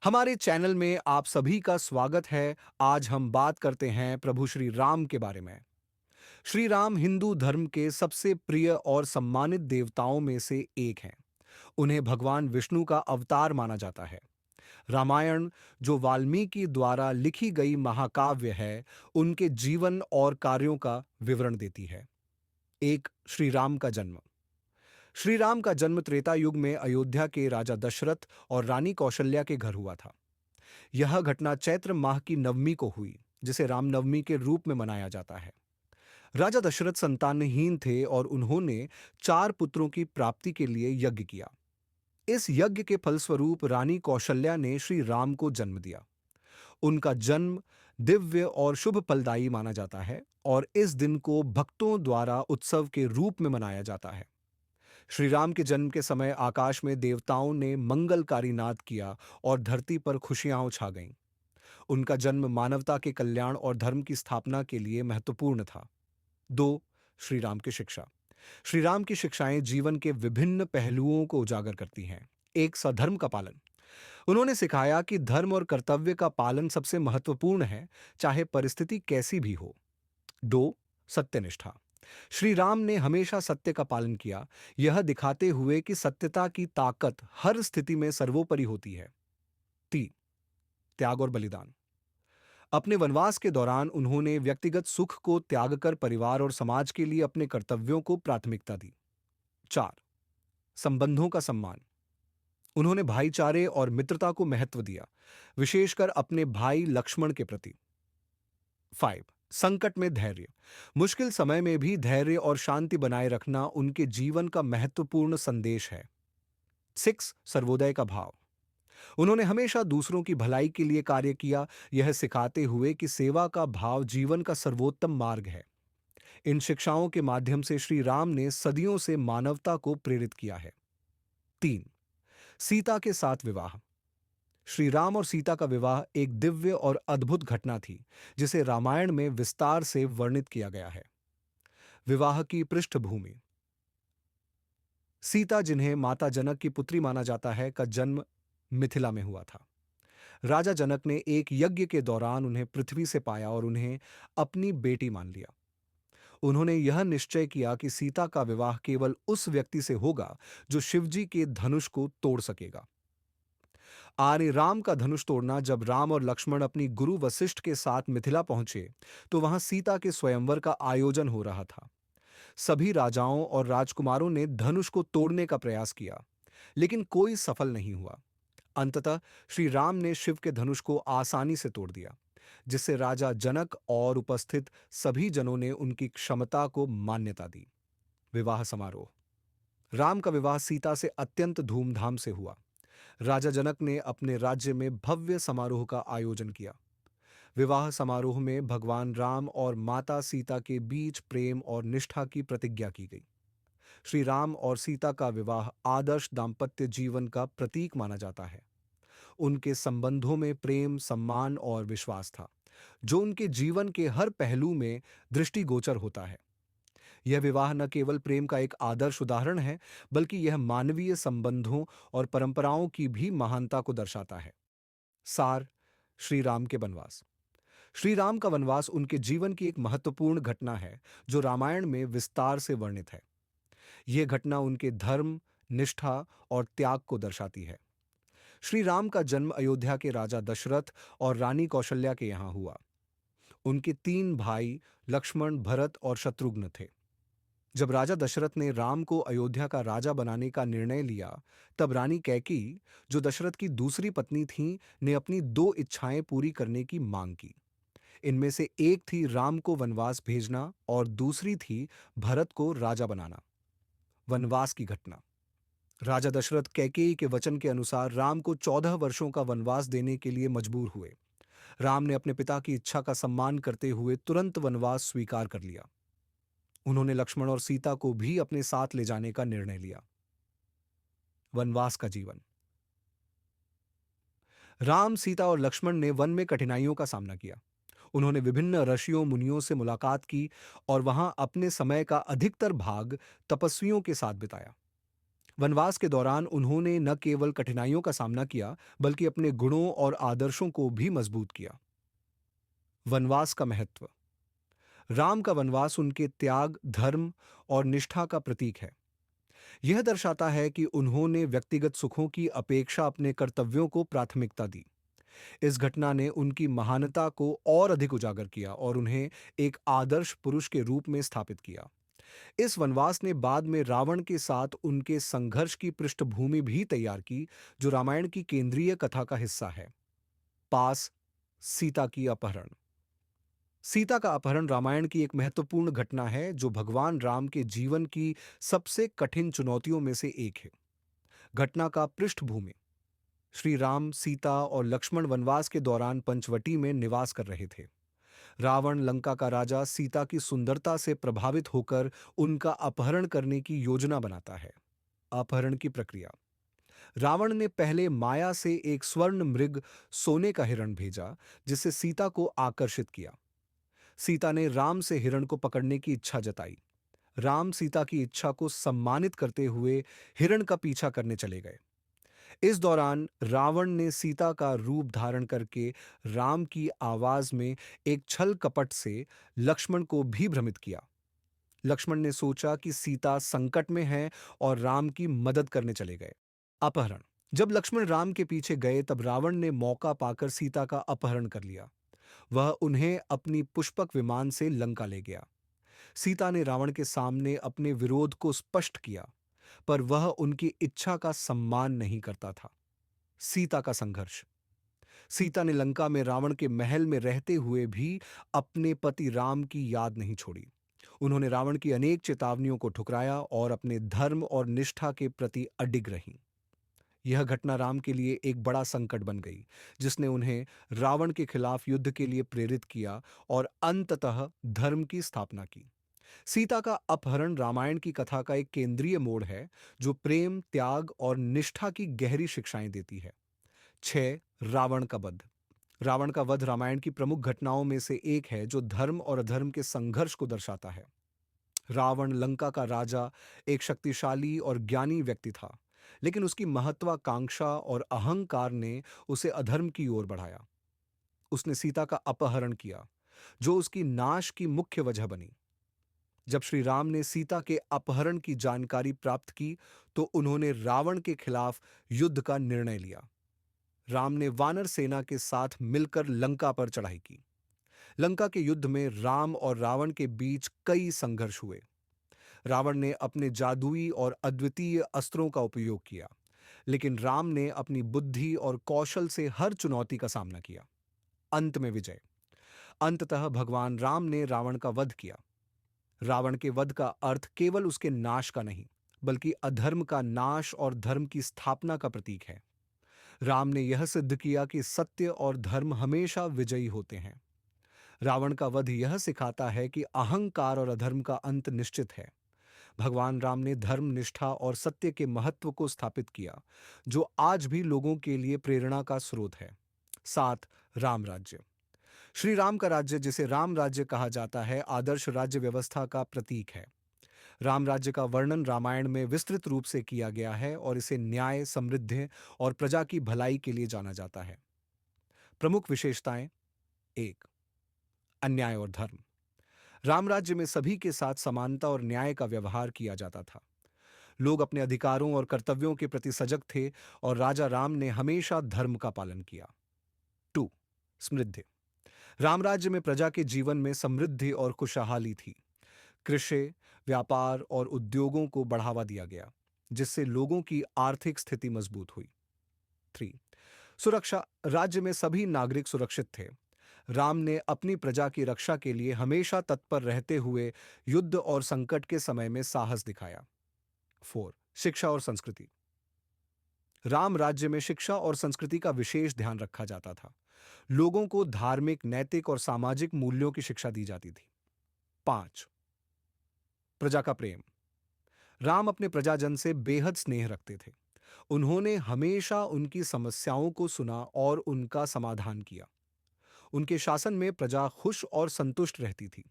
हमारे चैनल में आप सभी का स्वागत है। आज हम बात करते हैं प्रभु श्री राम के बारे में। श्री राम हिंदू धर्म के सबसे प्रिय और सम्मानित देवताओं में से एक हैं। उन्हें भगवान विष्णु का अवतार माना जाता है। रामायण, जो वाल्मीकि द्वारा लिखी गई महाकाव्य है, उनके जीवन और कार्यों का विवरण देती है। एक, श्री राम का जन्म। श्री राम का जन्म त्रेता युग में अयोध्या के राजा दशरथ और रानी कौशल्या के घर हुआ था। यह घटना चैत्र माह की नवमी को हुई, जिसे रामनवमी के रूप में मनाया जाता है। राजा दशरथ संतानहीन थे और उन्होंने 4 पुत्रों की प्राप्ति के लिए यज्ञ किया। इस यज्ञ के फलस्वरूप रानी कौशल्या ने श्री राम को जन्म दिया। उनका जन्म दिव्य और शुभ फलदायी माना जाता है और इस दिन को भक्तों द्वारा उत्सव के रूप में मनाया जाता है। श्री राम के जन्म के समय आकाश में देवताओं ने मंगलकारी नाद किया और धरती पर खुशियां छा गईं। उनका जन्म मानवता के कल्याण और धर्म की स्थापना के लिए महत्वपूर्ण था। 2, श्री राम की शिक्षा। श्री राम की शिक्षाएं जीवन के विभिन्न पहलुओं को उजागर करती हैं। एक, सधर्म का पालन। उन्होंने सिखाया कि धर्म और कर्तव्य का पालन सबसे महत्वपूर्ण है, चाहे परिस्थिति कैसी भी हो। 2, सत्यनिष्ठा। श्री राम ने हमेशा सत्य का पालन किया, यह दिखाते हुए कि सत्यता की ताकत हर स्थिति में सर्वोपरि होती है। 3, त्याग और बलिदान। अपने वनवास के दौरान उन्होंने व्यक्तिगत सुख को त्याग कर परिवार और समाज के लिए अपने कर्तव्यों को प्राथमिकता दी। 4, संबंधों का सम्मान। उन्होंने भाईचारे और मित्रता को महत्व दिया, विशेषकर अपने भाई लक्ष्मण के प्रति। 5, संकट में धैर्य। मुश्किल समय में भी धैर्य और शांति बनाए रखना उनके जीवन का महत्वपूर्ण संदेश है। 6, सर्वोदय का भाव। उन्होंने हमेशा दूसरों की भलाई के लिए कार्य किया, यह सिखाते हुए कि सेवा का भाव जीवन का सर्वोत्तम मार्ग है। इन शिक्षाओं के माध्यम से श्री राम ने सदियों से मानवता को प्रेरित किया है। 3, सीता के साथ विवाह। श्री राम और सीता का विवाह एक दिव्य और अद्भुत घटना थी, जिसे रामायण में विस्तार से वर्णित किया गया है। विवाह की पृष्ठभूमि। सीता, जिन्हें माता जनक की पुत्री माना जाता है, का जन्म मिथिला में हुआ था। राजा जनक ने एक यज्ञ के दौरान उन्हें पृथ्वी से पाया और उन्हें अपनी बेटी मान लिया। उन्होंने यह निश्चय किया कि सीता का विवाह केवल उस व्यक्ति से होगा जो शिवजी के धनुष को तोड़ सकेगा। आर्य राम का धनुष तोड़ना। जब राम और लक्ष्मण अपनी गुरु वशिष्ठ के साथ मिथिला पहुंचे, तो वहां सीता के स्वयंवर का आयोजन हो रहा था। सभी राजाओं और राजकुमारों ने धनुष को तोड़ने का प्रयास किया, लेकिन कोई सफल नहीं हुआ। अंततः श्री राम ने शिव के धनुष को आसानी से तोड़ दिया, जिससे राजा जनक और उपस्थित सभी जनों ने उनकी क्षमता को मान्यता दी। विवाह समारोह। राम का विवाह सीता से अत्यंत धूमधाम से हुआ। राजा जनक ने अपने राज्य में भव्य समारोह का आयोजन किया। विवाह समारोह में भगवान राम और माता सीता के बीच प्रेम और निष्ठा की प्रतिज्ञा की गई। श्री राम और सीता का विवाह आदर्श दाम्पत्य जीवन का प्रतीक माना जाता है। उनके संबंधों में प्रेम, सम्मान और विश्वास था, जो उनके जीवन के हर पहलू में दृष्टिगोचर होता है। यह विवाह न केवल प्रेम का एक आदर्श उदाहरण है, बल्कि यह मानवीय संबंधों और परंपराओं की भी महानता को दर्शाता है। सार, श्री राम के वनवास। श्री राम का वनवास उनके जीवन की एक महत्वपूर्ण घटना है, जो रामायण में विस्तार से वर्णित है। यह घटना उनके धर्म, निष्ठा और त्याग को दर्शाती है। श्री राम का जन्म अयोध्या के राजा दशरथ और रानी कौशल्या के यहाँ हुआ। उनके 3 भाई लक्ष्मण, भरत और शत्रुघ्न थे। जब राजा दशरथ ने राम को अयोध्या का राजा बनाने का निर्णय लिया, तब रानी कैकेयी, जो दशरथ की दूसरी पत्नी थीं, ने अपनी 2 इच्छाएं पूरी करने की मांग की। इनमें से एक थी राम को वनवास भेजना और दूसरी थी भरत को राजा बनाना। वनवास की घटना। राजा दशरथ कैकेयी के वचन के अनुसार राम को 14 वर्षों का वनवास देने के लिए मजबूर हुए। राम ने अपने पिता की इच्छा का सम्मान करते हुए तुरंत वनवास स्वीकार कर लिया। उन्होंने लक्ष्मण और सीता को भी अपने साथ ले जाने का निर्णय लिया। वनवास का जीवन। राम, सीता और लक्ष्मण ने वन में कठिनाइयों का सामना किया। उन्होंने विभिन्न ऋषियों, मुनियों से मुलाकात की और वहां अपने समय का अधिकतर भाग तपस्वियों के साथ बिताया। वनवास के दौरान उन्होंने न केवल कठिनाइयों का सामना किया, बल्कि अपने गुणों और आदर्शों को भी मजबूत किया। वनवास का महत्व। राम का वनवास उनके त्याग, धर्म और निष्ठा का प्रतीक है। यह दर्शाता है कि उन्होंने व्यक्तिगत सुखों की अपेक्षा अपने कर्तव्यों को प्राथमिकता दी। इस घटना ने उनकी महानता को और अधिक उजागर किया और उन्हें एक आदर्श पुरुष के रूप में स्थापित किया। इस वनवास ने बाद में रावण के साथ उनके संघर्ष की पृष्ठभूमि भी तैयार की, जो रामायण की केंद्रीय कथा का हिस्सा है। पास सीता की अपहरण। सीता का अपहरण रामायण की एक महत्वपूर्ण घटना है, जो भगवान राम के जीवन की सबसे कठिन चुनौतियों में से एक है। घटना का पृष्ठभूमि। श्री राम, सीता और लक्ष्मण वनवास के दौरान पंचवटी में निवास कर रहे थे। रावण, लंका का राजा, सीता की सुंदरता से प्रभावित होकर उनका अपहरण करने की योजना बनाता है। अपहरण की प्रक्रिया। रावण ने पहले माया से एक स्वर्ण मृग, सोने का हिरण भेजा, जिससे सीता को आकर्षित किया। सीता ने राम से हिरण को पकड़ने की इच्छा जताई। राम सीता की इच्छा को सम्मानित करते हुए हिरण का पीछा करने चले गए। इस दौरान रावण ने सीता का रूप धारण करके राम की आवाज में एक छल कपट से लक्ष्मण को भी भ्रमित किया। लक्ष्मण ने सोचा कि सीता संकट में है और राम की मदद करने चले गए। अपहरण। जब लक्ष्मण राम के पीछे गए, तब रावण ने मौका पाकर सीता का अपहरण कर लिया। वह उन्हें अपनी पुष्पक विमान से लंका ले गया। सीता ने रावण के सामने अपने विरोध को स्पष्ट किया, पर वह उनकी इच्छा का सम्मान नहीं करता था। सीता का संघर्ष। सीता ने लंका में रावण के महल में रहते हुए भी अपने पति राम की याद नहीं छोड़ी। उन्होंने रावण की अनेक चेतावनियों को ठुकराया और अपने धर्म और निष्ठा के प्रति अडिग रहीं। यह घटना राम के लिए एक बड़ा संकट बन गई, जिसने उन्हें रावण के खिलाफ युद्ध के लिए प्रेरित किया और अंततः धर्म की स्थापना की। सीता का अपहरण रामायण की कथा का एक केंद्रीय मोड़ है, जो प्रेम, त्याग और निष्ठा की गहरी शिक्षाएं देती है। 6. रावण का वध। रावण का वध रामायण की प्रमुख घटनाओं में से एक है, जो धर्म और अधर्म के संघर्ष को दर्शाता है। रावण, लंका का राजा, एक शक्तिशाली और ज्ञानी व्यक्ति था, लेकिन उसकी महत्वाकांक्षा और अहंकार ने उसे अधर्म की ओर बढ़ाया। उसने सीता का अपहरण किया, जो उसकी नाश की मुख्य वजह बनी। जब श्री राम ने सीता के अपहरण की जानकारी प्राप्त की, तो उन्होंने रावण के खिलाफ युद्ध का निर्णय लिया। राम ने वानर सेना के साथ मिलकर लंका पर चढ़ाई की। लंका के युद्ध में राम और रावण के बीच कई संघर्ष हुए। रावण ने अपने जादुई और अद्वितीय अस्त्रों का उपयोग किया, लेकिन राम ने अपनी बुद्धि और कौशल से हर चुनौती का सामना किया। अंत में विजय। अंततः भगवान राम ने रावण का वध किया। रावण के वध का अर्थ केवल उसके नाश का नहीं, बल्कि अधर्म का नाश और धर्म की स्थापना का प्रतीक है। राम ने यह सिद्ध किया कि सत्य और धर्म हमेशा विजयी होते हैं। रावण का वध यह सिखाता है कि अहंकार और अधर्म का अंत निश्चित है। भगवान राम ने धर्म, निष्ठा और सत्य के महत्व को स्थापित किया, जो आज भी लोगों के लिए प्रेरणा का स्रोत है। 7. राम राज्य। श्री राम का राज्य, जिसे राम राज्य कहा जाता है, आदर्श राज्य व्यवस्था का प्रतीक है। राम राज्य का वर्णन रामायण में विस्तृत रूप से किया गया है और इसे न्याय, समृद्धि और प्रजा की भलाई के लिए जाना जाता है। प्रमुख विशेषताएं। 1. अन्याय और धर्म। राम राज्य में सभी के साथ समानता और न्याय का व्यवहार किया जाता था। लोग अपने अधिकारों और कर्तव्यों के प्रति सजग थे और राजा राम ने हमेशा धर्म का पालन किया। 2. समृद्धि। राम राज्य में प्रजा के जीवन में समृद्धि और खुशहाली थी। कृषि, व्यापार और उद्योगों को बढ़ावा दिया गया, जिससे लोगों की आर्थिक स्थिति मजबूत हुई। 3. सुरक्षा। राज्य में सभी नागरिक सुरक्षित थे। राम ने अपनी प्रजा की रक्षा के लिए हमेशा तत्पर रहते हुए युद्ध और संकट के समय में साहस दिखाया। 4. शिक्षा और संस्कृति। राम राज्य में शिक्षा और संस्कृति का विशेष ध्यान रखा जाता था। लोगों को धार्मिक, नैतिक और सामाजिक मूल्यों की शिक्षा दी जाती थी। 5. प्रजा का प्रेम। राम अपने प्रजाजन से बेहद स्नेह रखते थे। उन्होंने हमेशा उनकी समस्याओं को सुना और उनका समाधान किया। उनके शासन में प्रजा खुश और संतुष्ट रहती थी।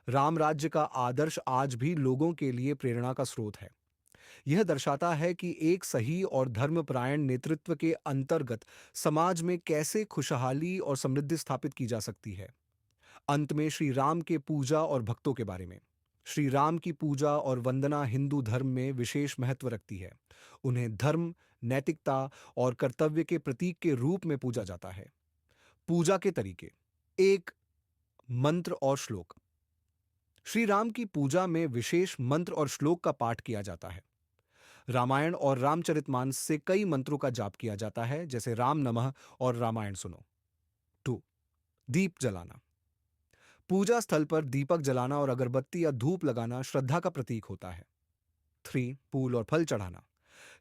राम राज्य का आदर्श आज भी लोगों के लिए प्रेरणा का स्रोत है। यह दर्शाता है कि एक सही और धर्मपरायण नेतृत्व के अंतर्गत समाज में कैसे खुशहाली और समृद्धि स्थापित की जा सकती है। अंत में श्री राम के पूजा और भक्तों के बारे में। श्री राम की पूजा और वंदना हिंदू धर्म में विशेष महत्व रखती है। उन्हें धर्म, नैतिकता और कर्तव्य के प्रतीक के रूप में पूजा जाता है। पूजा के तरीके। एक, मंत्र और श्लोक। श्री राम की पूजा में विशेष मंत्र और श्लोक का पाठ किया जाता है। रामायण और रामचरितमानस से कई मंत्रों का जाप किया जाता है, जैसे राम नमः और रामायण सुनो। 2, दीप जलाना। पूजा स्थल पर दीपक जलाना और अगरबत्ती या धूप लगाना श्रद्धा का प्रतीक होता है। 3, फूल और फल चढ़ाना।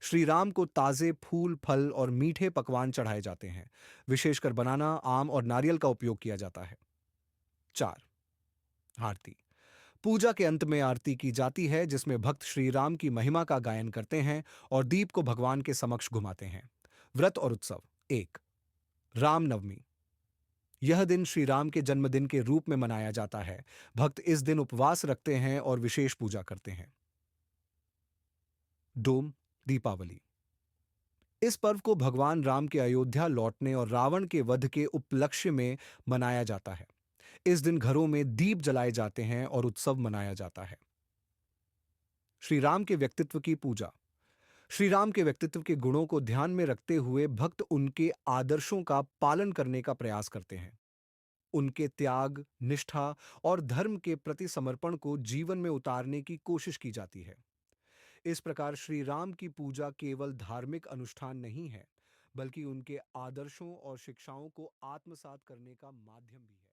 श्री राम को ताजे फूल, फल और मीठे पकवान चढ़ाए जाते हैं। विशेषकर बनाना, आम और नारियल का उपयोग किया जाता है। 4, आरती। पूजा के अंत में आरती की जाती है, जिसमें भक्त श्री राम की महिमा का गायन करते हैं और दीप को भगवान के समक्ष घुमाते हैं। व्रत और उत्सव। 1, रामनवमी। यह दिन श्री राम के जन्मदिन के रूप में मनाया जाता है। भक्त इस दिन उपवास रखते हैं और विशेष पूजा करते हैं। 2, दीपावली। इस पर्व को भगवान राम के अयोध्या लौटने और रावण के वध के उपलक्ष्य में मनाया जाता है। इस दिन घरों में दीप जलाए जाते हैं और उत्सव मनाया जाता है। श्री राम के व्यक्तित्व की पूजा। श्री राम के व्यक्तित्व के गुणों को ध्यान में रखते हुए भक्त उनके आदर्शों का पालन करने का प्रयास करते हैं। उनके त्याग, निष्ठा और धर्म के प्रति समर्पण को जीवन में उतारने की कोशिश की जाती है। इस प्रकार श्री राम की पूजा केवल धार्मिक अनुष्ठान नहीं है, बल्कि उनके आदर्शों और शिक्षाओं को आत्मसात करने का माध्यम भी है।